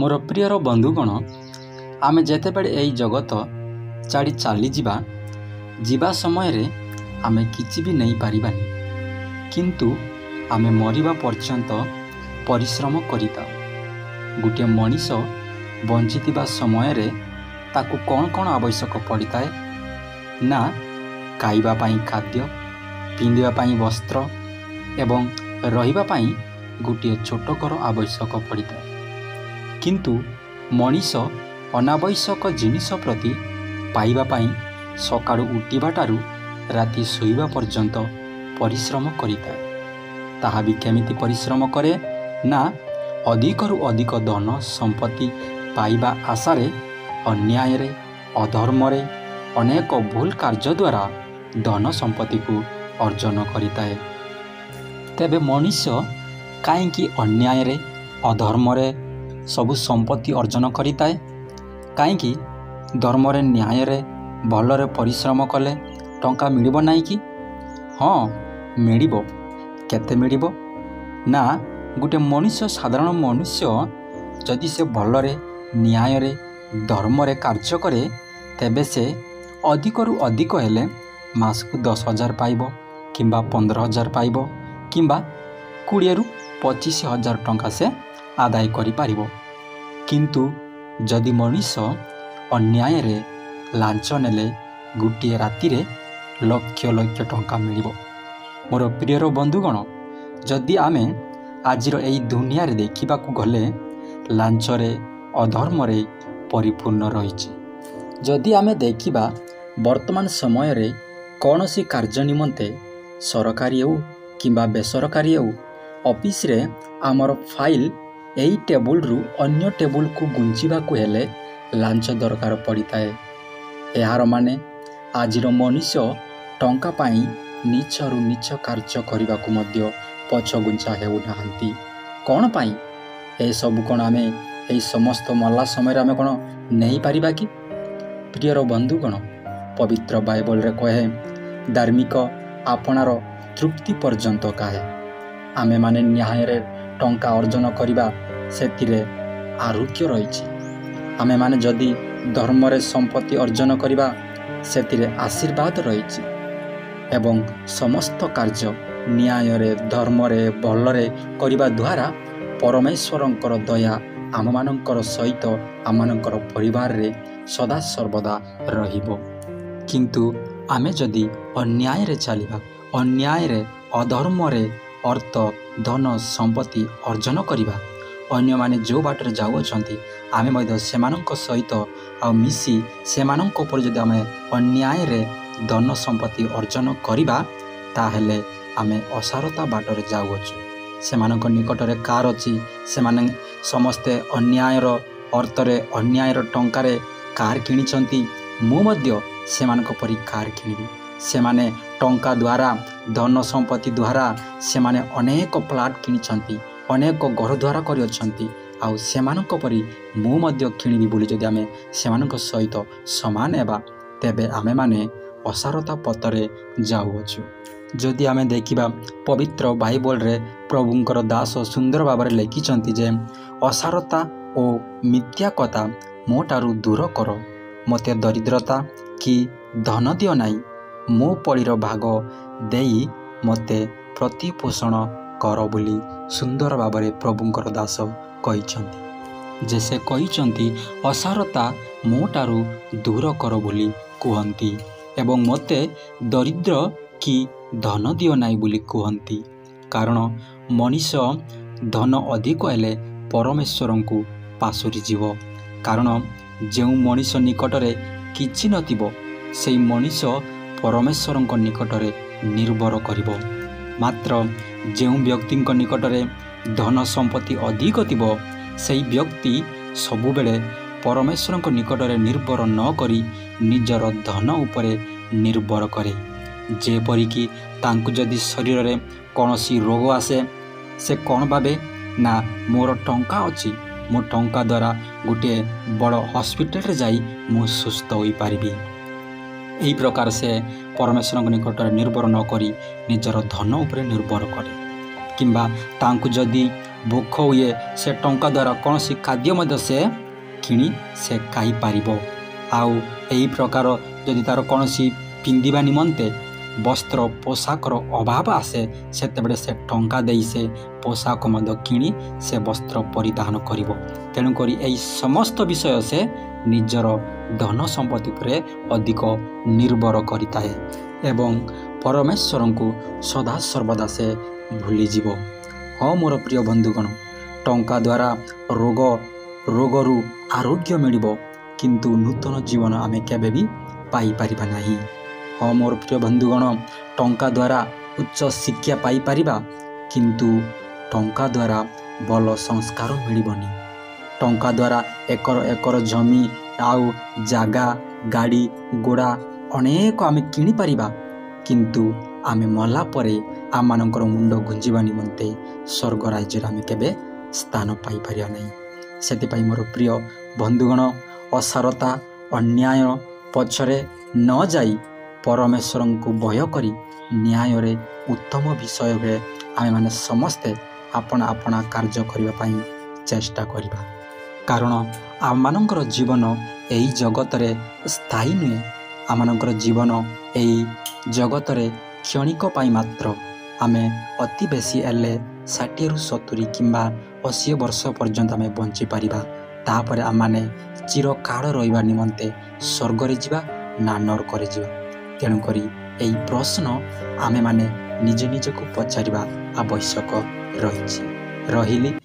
मोर prior बंधुगण आमे जेतेबेले एई जगत छाड़ी चली जीवा समय रे आमे किछि भी नहीं पारिबानी, किंतु आमे मरिबा पर्यंत परिश्रम करिता। गोटे मनीष बंचिथिबा समय रे ताकू कौन कौन आवश्यक पड़िताए ना खाइबा पाई खाद्य, पिंधिबा पाई वस्त्र एवं रहिबा पाई गोटे छोट घर आवश्यक पड़िताए। किंतु मनीष अनावश्यक जिनिष प्रति पाइबा पाई सकाळु उठिबाटारू राति शोइबा पर्यंत परिश्रम करिताए। ताहा भी केमिति परिश्रम करे ना अधिकरू अधिक धन संपत्ति पाइबा आशारे अन्याय रे अधर्म रे अनेक भूल कार्य द्वारा धन संपत्ति को अर्जन करिताए। तेबे मनीष काईकि अन्याय रे अधर्म रे सबु संपत्ति अर्जन करिताए? काईकि धर्म रे न्याय रे भल रे परिश्रम कले टंका मिलिबो नाही कि? हाँ मिलिबो। केते मिलिबो ना गोटे मनुष्य साधारण मनुष्य जदि से भल रे न्याय रे धर्म रे कार्य करे तेबे से अधिकरू अधिक हेले मास को 10,000 पाइबो किंबा 15,000 पाइबो किंबा 20 ରୁ 25,000 टंका से आदाय करि पारिबो। किंतु जदि मनुष्य अन्याय रे लांच नेले गोटे राति रे लक्ष लक्ष टंका मिलिबो। मोर प्रियर बंधुगण जदि आमे आजिर एई दुनिया रे देखिबाकू गले लांच रे अधर्म रे परिपूर्ण रहिछि। जदि आमे देखिबा वर्तमान समय रे कौनसी कार्य निमंते सरकारी हो किंबा बेसरकारी हो ऑफिस रे आमर फाइल एई टेबुल रु अन्य टेबुल को गुंजिबाकू हेले लांच दरकार पड़िताए। एहार माने आजिर मनुष्य टंका पाई नीच रु नीच कार्य करिबाकू मध्य पछगुंचा हेउनाहांती। कौन पाई ए सब कोन आमे ए समस्त मल्ला समय आमे कोन नहीं पारिबा कि? प्रियर बंधुगण पवित्र बाइबल रे कहे धार्मिक आपनार तृप्ति पर्यंत काहे। आमे माने न्याय रे टंका अर्जन करिबा सेतिरे आरोग्य रहिछि। आमे माने जदि धर्म रे संपत्ति अर्जन करिबा सेतिरे आशीर्वाद रहिछि एवं समस्त कार्य न्याय रे धर्म रे भल रे करिबा द्वारा परमेश्वरंकर दया आम मानकर सहित आम मानकर परिवार रे सदा सर्वदा रहिबो। किंतु आमे जदि अन्याय रे चलिबा, अन्याय रे अधर्म रे अर्थ धन संपत्ति अर्जन करिबा, अन्य माने जो बाटर जाउछंती आमे मध्य सेमानंक सहित आ मिसी सेमानंक उपर जदि आमे अन्याय रे धन संपत्ति अर्जन करिबा ताहेले आमे असारता बाटर जाउछु। सेमानंक निकट रे कार अछि, सेमाने समस्ते अन्याय रो अर्थ रे अन्याय रो टंका रे कार किनिचंती, मु मध्य सेमानंक परि कार किनिबी। सेमाने टंका द्वारा धन संपत्ति द्वारा सेमाने अनेक प्लाट किनिचंती, अनेक घर द्वारा करि अछंती, आउ सेमानंक परि मु मध्य किनिबी बोली जदि आमे सेमानंक सहित समान हेबा तेबे आमे माने असारता पतरे जाउछु। जदि आमे देखिबा पवित्र बाइबल रे प्रभुंकर दास सुंदर भाବରେ लिखिचंती जे असारता ओ मिथ्या कथा मोटारू दूर कर, मते दरिद्रता कि धन दियो नाही, मो पड़ीर भाग देई मते प्रतिपोषण कर बोली सुंदर भाବରେ प्रभुंकर दास कहिचंती। जे से कहिचंती असारता मोटारू दूर कर बोली कहंती एवं मते दरिद्र कि धन दियो नाही बोली कहंती। कारण मनीष धन अधिक हेले परमेश्वर को पासुरी जीव। कारण जो मनीष निकटरे किछि नथिबो सेई मनीष परमेश्वर निकटरे निर्भर करिबो। मात्र जो व्यक्ति निकटरे धन संपत्ति अधिक थिबो सेई व्यक्ति सबुबेले परमेश्वर निकटरे निर्भर न करी निजर धन उपरे निर्भर करे। जेपरिकी तांकु जदि शरीर रे कौनसी रोग आसे से कौन भावे ना मोर टंका अछि, मो टंका द्वारा गोटे बड़ हॉस्पिटल रे जाई मु सुस्थ होई पारिबी। एही प्रकार से परमेश्वर निकट निर्भर न करी निजर धन उपरे निर्भर करे। किंबा तांकु जदि ଭୋକ ହୁଏ ସେ ଟଙ୍କା ଦ୍ୱାରା କୌଣସି ଖାଦ୍ୟ ମଧ୍ୟ ସେ କିଣି ସେ ଖାଇପାରିବ। ଆଉ ଏହି ପ୍ରକାର ଯଦି ତା'ର କୌଣସି ପିନ୍ଧିବା ନିମନ୍ତେ ବସ୍ତ୍ର ପୋଷାକର ଅଭାବ ଆସେ ସେତେବେଳେ ସେ ଟଙ୍କା ଦେଇ ସେ ପୋଷାକ ମଧ୍ୟ କିଣି ସେ ବସ୍ତ୍ର ପରିଧାନ କରିବ। ତେଣୁକରି ଏହି ସମସ୍ତ ବିଷୟ ସେ ନିଜର ଧନ ସମ୍ପତ୍ତି ଉପରେ ଅଧିକ ନିର୍ଭର କରିଥାଏ ଏବଂ ପରମେଶ୍ୱରଙ୍କୁ ସଦାସର୍ବଦା ସେ ଭୁଲିଯିବ। ହଁ ମୋର ପ୍ରିୟ ବନ୍ଧୁଗଣ, ଟଙ୍କା ଦ୍ୱାରା ରୋଗରୁ ଆରୋଗ୍ୟ ମିଳିବ, କିନ୍ତୁ ନୂତନ ଜୀବନ ଆମେ କେବେ ବି ପାଇପାରିବା ନାହିଁ। ହଁ ମୋର ପ୍ରିୟ ବନ୍ଧୁଗଣ, ଟଙ୍କା ଦ୍ୱାରା ଉଚ୍ଚ ଶିକ୍ଷା ପାଇପାରିବା, କିନ୍ତୁ ଟଙ୍କା ଦ୍ୱାରା ଭଲ ସଂସ୍କାର ମିଳିବନି। ଟଙ୍କା ଦ୍ୱାରା ଏକର ଏକର ଜମି ଆଉ ଜାଗା ଗାଡ଼ି ଘୋଡ଼ା ଅନେକ ଆମେ କିଣିପାରିବା, କିନ୍ତୁ ଆମେ ମଲା ପରେ ଆମମାନଙ୍କର ମୁଣ୍ଡ ଗୁଞ୍ଜିବା ନିମନ୍ତେ ସ୍ୱର୍ଗ ରାଜ୍ୟରେ ଆମେ କେବେ ସ୍ଥାନ ପାଇପାରିବା ନାହିଁ। ସେଥିପାଇଁ ମୋର ପ୍ରିୟ ବନ୍ଧୁଗଣ, ଅସାରତା ଅନ୍ୟାୟ ପଛରେ ନ ଯାଇ ପରମେଶ୍ୱରଙ୍କୁ ଭୟ କରି ନ୍ୟାୟରେ ଉତ୍ତମ ବିଷୟରେ ଆମେମାନେ ସମସ୍ତେ ଆପଣା ଆପଣା କାର୍ଯ୍ୟ କରିବା ପାଇଁ ଚେଷ୍ଟା କରିବା। କାରଣ ଆମମାନଙ୍କର ଜୀବନ ଏହି ଜଗତରେ ସ୍ଥାୟୀ ନୁହେଁ। ଆମମାନଙ୍କର ଜୀବନ ଏହି ଜଗତରେ କ୍ଷଣିକ ପାଇଁ ମାତ୍ର। ଆମେ ଅତି ବେଶୀ ହେଲେ 60ରୁ 70 କିମ୍ବା 80 ବର୍ଷ ପର୍ଯ୍ୟନ୍ତ ଆମେ ବଞ୍ଚିପାରିବା। ତାପରେ ଆମମାନେ ଚିରକାଳ ରହିବା ନିମନ୍ତେ ସ୍ୱର୍ଗରେ ଯିବା ନା ନରକରେ ଯିବା। ତେଣୁକରି ଏହି ପ୍ରଶ୍ନ ଆମେମାନେ ନିଜେ ନିଜକୁ ପଚାରିବା ଆବଶ୍ୟକ ରହିଛି। ରହିଲି।